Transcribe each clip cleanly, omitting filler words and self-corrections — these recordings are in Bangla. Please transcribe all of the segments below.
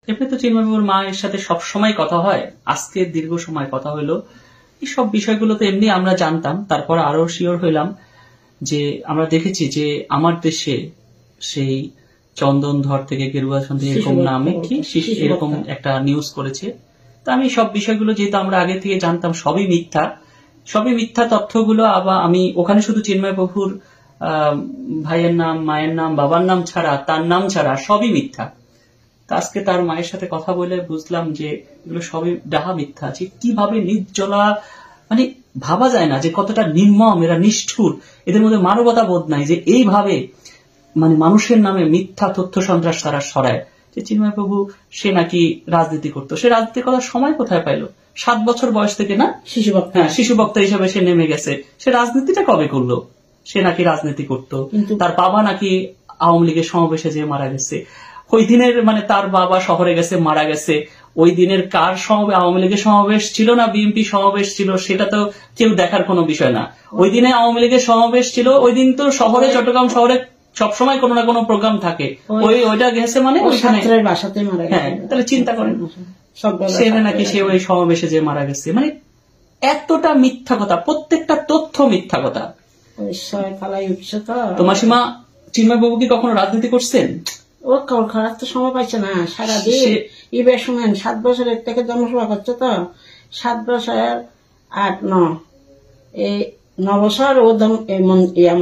এমনি তো চিন্ময়বাবুর মায়ের সাথে সব সময় কথা হয়, আজকে দীর্ঘ সময় কথা হইলো। এই সব বিষয়গুলো তো এমনি আমরা জানতাম, তারপর আরো শিওর হইলাম যে আমরা দেখেছি যে আমার দেশে সেই চন্দনধর থেকে গেরুয়াসন থেকে এরকম নামে কি এরকম একটা নিউজ করেছে। তা আমি সব বিষয়গুলো যেহেতু আমরা আগে থেকে জানতাম সবই মিথ্যা তথ্যগুলো। আবার আমি ওখানে শুধু চিন্ময়বাবুর ভাইয়ের নাম, মায়ের নাম, বাবার নাম ছাড়া, তার নাম ছাড়া সবই মিথ্যা। তা আজকে তার মায়ের সাথে কথা বলে বুঝলাম যে এগুলো সবই ডাহা মিথ্যা। যে কিভাবে নির্জলা, মানে ভাবা যায় না যে কতটা নির্মম এরা, নিষ্ঠুর, এদের মধ্যে মানবতা বোধ নাই যে এইভাবে মানে মানুষের নামে মিথ্যা তথ্য সন্ত্রাস তারা ছড়ায়। যে চিন্ময়বাবু সে নাকি রাজনীতি করতো, সে রাজনীতি করার সময় কোথায় পাইলো? 7 বছর বয়স থেকে না শিশু বক্তা হিসাবে সে নেমে গেছে। সে রাজনীতিটা কবে করলো? সে নাকি রাজনীতি করতো, তার বাবা নাকি আওয়ামী লীগের সমাবেশে যে মারা গেছে। ওই দিনের মানে তার বাবা শহরে গেছে, মারা গেছে। ওই দিনের কার সমাবেশ, আওয়ামী লীগের সমাবেশ ছিল না বিএনপি সমাবেশ ছিল, সেটা তো কেউ দেখার কোনো বিষয় না। ওই দিনে আওয়ামী লীগের সমাবেশ ছিল। ওই দিন তো শহরে, চট্টগ্রাম শহরে সবসময় কোনো না কোনো প্রোগ্রাম থাকে। ওইটা গেছে মানে হ্যাঁ, তাহলে চিন্তা করেন সেটা নাকি সে ওই সমাবেশে যে মারা গেছে। মানে এতটা মিথ্যা কথা, প্রত্যেকটা তথ্য মিথ্যা কথা। তো মাসিমা, চিন্ময়বাবু কি কখনো রাজনীতি করছেন? ও খারাপ তো সময় পাইছে না, সারাদিন ইবে শুনেন 7 বছরের থেকে জনসভা করছে তো, 7 বছর 8-9 এই 9 বছর ও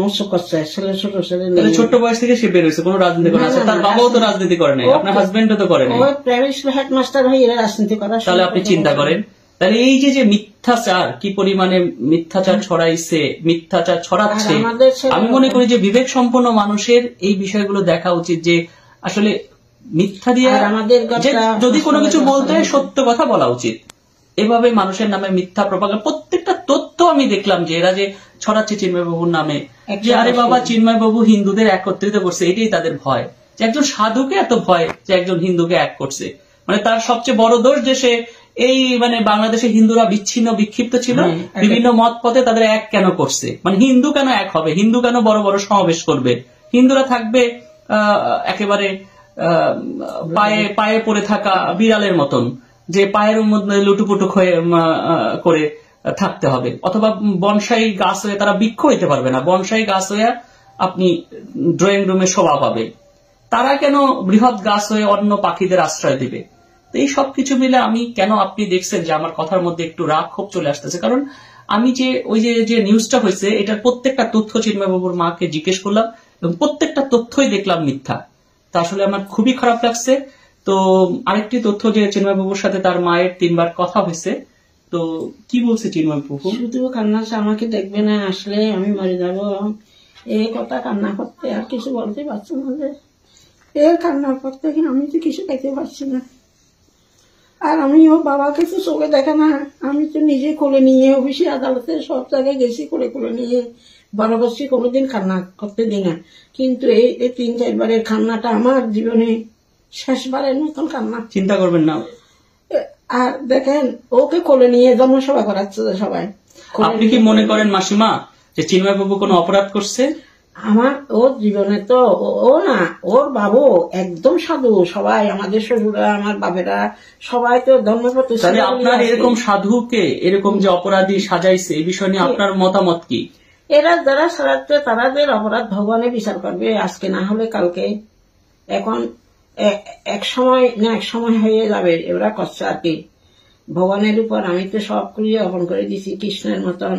মৎস্য করছে। ছেলে ছোট ছেলে, ছোট্ট বয়স থেকে সে বের হয়েছে, কোনো রাজনীতি করে না। তার বাবাও তো রাজনীতি করে নাই, আপনার হাজবেন্ডও তো করে নাই। ওই প্রাইভেট স্কুল হেডমাস্টার হয়ে এরা রাজনীতি করা। তাহলে আপনি চিন্তা করেন, তাহলে এই যে মিথ্যাচার, কি পরিমাণে মিথ্যাচার ছড়াইছে, মিথ্যাচার ছড়াচ্ছে। আমি মনে করি যে বিবেক সম্পন্ন মানুষের এই বিষয়গুলো দেখা উচিত, যে আসলে মিথ্যা দিয়ে যদি কোনো কিছু বলতে হয় সত্য কথা বলা উচিত। এভাবে মানুষের নামে মিথ্যা প্রপাগান্ডা, প্রত্যেকটা তথ্য আমি দেখলাম যে এরা যে ছড়াচ্ছে চিন্ময়বাবুর নামে, যে আরে বাবা চিন্ময়বাবু হিন্দুদের একত্রিত করছে, এটাই তাদের ভয়। যে একজন সাধুকে এত ভয় যে একজন হিন্দুকে এক করছে, মানে তার সবচেয়ে বড় দোষ যে সে এই মানে বাংলাদেশে হিন্দুরা বিচ্ছিন্ন বিক্ষিপ্ত ছিল, বিভিন্ন মত পথে তাদের এক কেন করছে। মানে হিন্দু কেন এক হবে, হিন্দু কেন বড় বড় সমাবেশ করবে, হিন্দুরা থাকবে একেবারে পায়ে পায়ে পড়ে থাকা বিড়ালের মতন, যে পায়ের মধ্যে লুটুপুটু করে থাকতে হবে। অথবা বনসাই গাছ হয়ে তারা বৃক্ষ হইতে পারবে না, বনসাই গাছ হয়ে আপনি ড্রয়িং রুমে শোভা পাবে। তারা কেন বৃহৎ গাছ হয়ে অন্য পাখিদের আশ্রয় দিবে? এই সবকিছু মিলে আমি কেন, আপনি দেখছেন যে আমার কথার মধ্যে একটু রাগ ক্ষোভ চলে আসতেছে, কারণ আমি যে ওই যে নিউজটা হয়েছে এটার প্রত্যেকটা তথ্য চিন্ময়বাবুর মাকে জিজ্ঞেস করলাম এবং প্রত্যেকটা তথ্যই দেখলাম মিথ্যা। তা আসলে আমার খুবই খারাপ লাগছে। তো আরেকটি তথ্য যে চিন্ময়বাবুর সাথে তার মায়ের 3 বার কথা হয়েছে। তো কি বলছে চিন্ময়বাবু? শুধু কান্না, আমাকে দেখবে না, আসলে আমি মরে যাব, এই কথা কান্না করতে আর কিছু বলতে পারছি না। এর কান্নার পর থেকে আমি তো কিছু খাইতে পারছি না। আর আমি ও বাবাকে তো চোখে দেখে না, আমি তো নিজে কোলে নিয়ে অফিসে আদালতে সব জায়গায় গেছি, কোলে নিয়ে বড় করছি, কোনোদিন কান্না করতে দিই না। কিন্তু এই 3-4 বারের কান্নাটা আমার জীবনে শেষবারের মতন কান্না। চিন্তা করবেন না। আর দেখেন ওকে কোলে নিয়ে জনসভা করাচ্ছে সবাই। আপনি কি মনে করেন মাসিমা যে চিন্ময়বাবু কোনো অপরাধ করছে? আমার ওর জীবনে তো ও না, ওর বাবু একদম সাধু। সবাই আমাদের শ্বশুরা, আমার বাবেরা সবাই তো ধর্মপতি। তাহলে আপনার এরকম সাধুকে এরকম যে অপরাধী সাজাইছে, এই বিষয় নিয়ে আপনার মতামত কি? এরা যারা সারাচ্ছে তারাদের অপরাধ ভগবানে বিচার করবে, আজকে না হলে কালকে। এখন এক সময় হয়ে যাবে, এরা করছে আর কি ভগবানের উপর। আমি তো সব করে অর্পণ করে দিছি কৃষ্ণের মতন।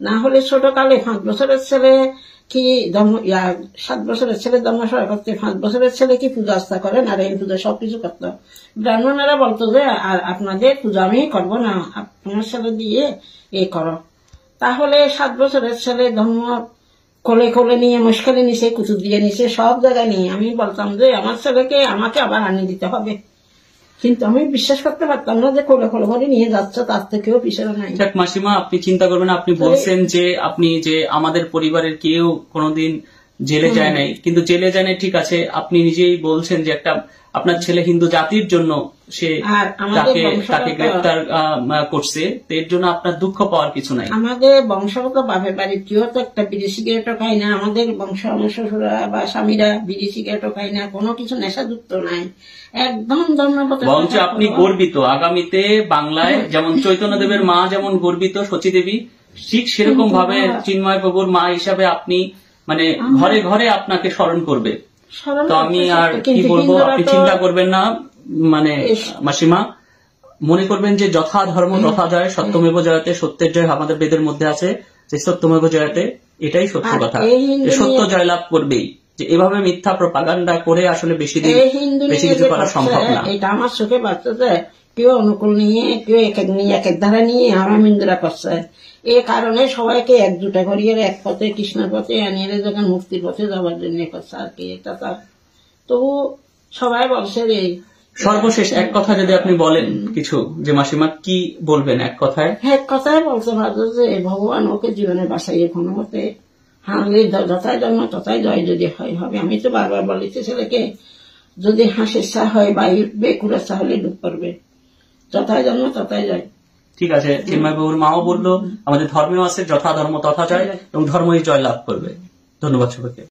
না হলে ছোট কালে 5 বছরের ছেলে কি 7 বছরের ছেলে জন্মসভা করতে, 5 বছরের ছেলে কি পূজা আস্থা করেন, আর এই পূজা সবকিছু করতো। ব্রাহ্মণেরা বলতো যে আর আপনাদের পূজা আমি করবো না, আপনার ছেলে দিয়ে এই করো। তাহলে 7 বছরের ছেলে ধর্ম কোলে নিয়ে মুশকিলে নিছে, কুতুব দিয়ে নিছে, সব জায়গায় নিয়ে। আমি বলতাম যে আমার ছেলেকে আমাকে আবার আনিয়ে দিতে হবে, কিন্তু আমি বিশ্বাস করতে পারতাম না যে কোলে করে নিয়ে যাচ্ছে, তার থেকেও পিছনে নাই। মাসিমা, আপনি চিন্তা করবেন, আপনি বলছেন যে আপনি যে আমাদের পরিবারের কেউ কোনোদিন জেলে যায় নাই, কিন্তু জেলে যায় নাই ঠিক আছে, আপনি নিজেই বলছেন যে একটা আপনার ছেলে হিন্দু জাতির জন্য সে আর আমাদের তাকে গ্রেফতার করছে, তো এর জন্য আপনার দুঃখ পাওয়ার কিছু নাই। আমাদের বংশগত বাপের বাড়ির কেউ তো একটা বিড়ি সিগারেটও খায় না, আমাদের বংশ আমার শ্বশুরা বা স্বামীরা বিড়ি সিগারেটও খায় না, কোনো কিছু নেশাযুক্ত নাই, একদম ধর্মপথ। বরঞ্চ আপনি গর্বিত, আগামীতে বাংলায় যেমন চৈতন্যদেবের মা যেমন গর্বিত সচীদেবী, ঠিক সেরকম ভাবে চিন্ময় প্রভুর মা হিসাবে আপনি মানে ঘরে ঘরে আপনাকে স্মরণ করবে। তো আমি আর কি বলবো, আপনি চিন্তা করবেন না, মানে মাসিমা মনে করবেন যে যথা ধর্ম তথা জয়, সত্যমেব জয়তে, সত্যের জয় আমাদের বেদের মধ্যে আছে যে সত্যমেব জয়তে, এটাই সত্য কথা, সত্য জয়লাভ করবেই। যে এভাবে মিথ্যা প্রপাগান্ডা করে আসলে বেশি কিছু করা সম্ভব না। এটা আমার চোখে বাচ্চাতে কেউ অনুকূল নিয়ে, কেউ এক এক ধারা নিয়ে আমার মিন্দুরা করছে। এ কারণে সবাইকে একজুটা করিয়ে এক পথে কৃষ্ণের পথে আনিয়ে যখন মুক্তির পথে যাওয়ার জন্য করছে আর কি। এটা তার তবু সবাই বলছে রে। সর্বশেষ এক কথা যদি আপনি বলেন কিছু, যে মাসিমা কি বলবেন এক কথায়? এক কথায় বলতে পারতো যে ভগবান ওকে জীবনে বাঁচাইয়ে কোনো মতে হাঁড়ি যথায় জন্ম তথায় জয় যদি হয় হবে। আমি তো বারবার বলেছি ছেলেকে, যদি হাসির চা হয় বা বেকুড়ের চা হলে ডুব করবে, যথায় জন্ম তথায় জয়। ঠিক আছে, চিন্ময় বাবুর মাও বললো আমাদের ধর্মেও আছে যথা ধর্ম তথা জয়, এবং ধর্মই জয় লাভ করবে। ধন্যবাদ সবাইকে।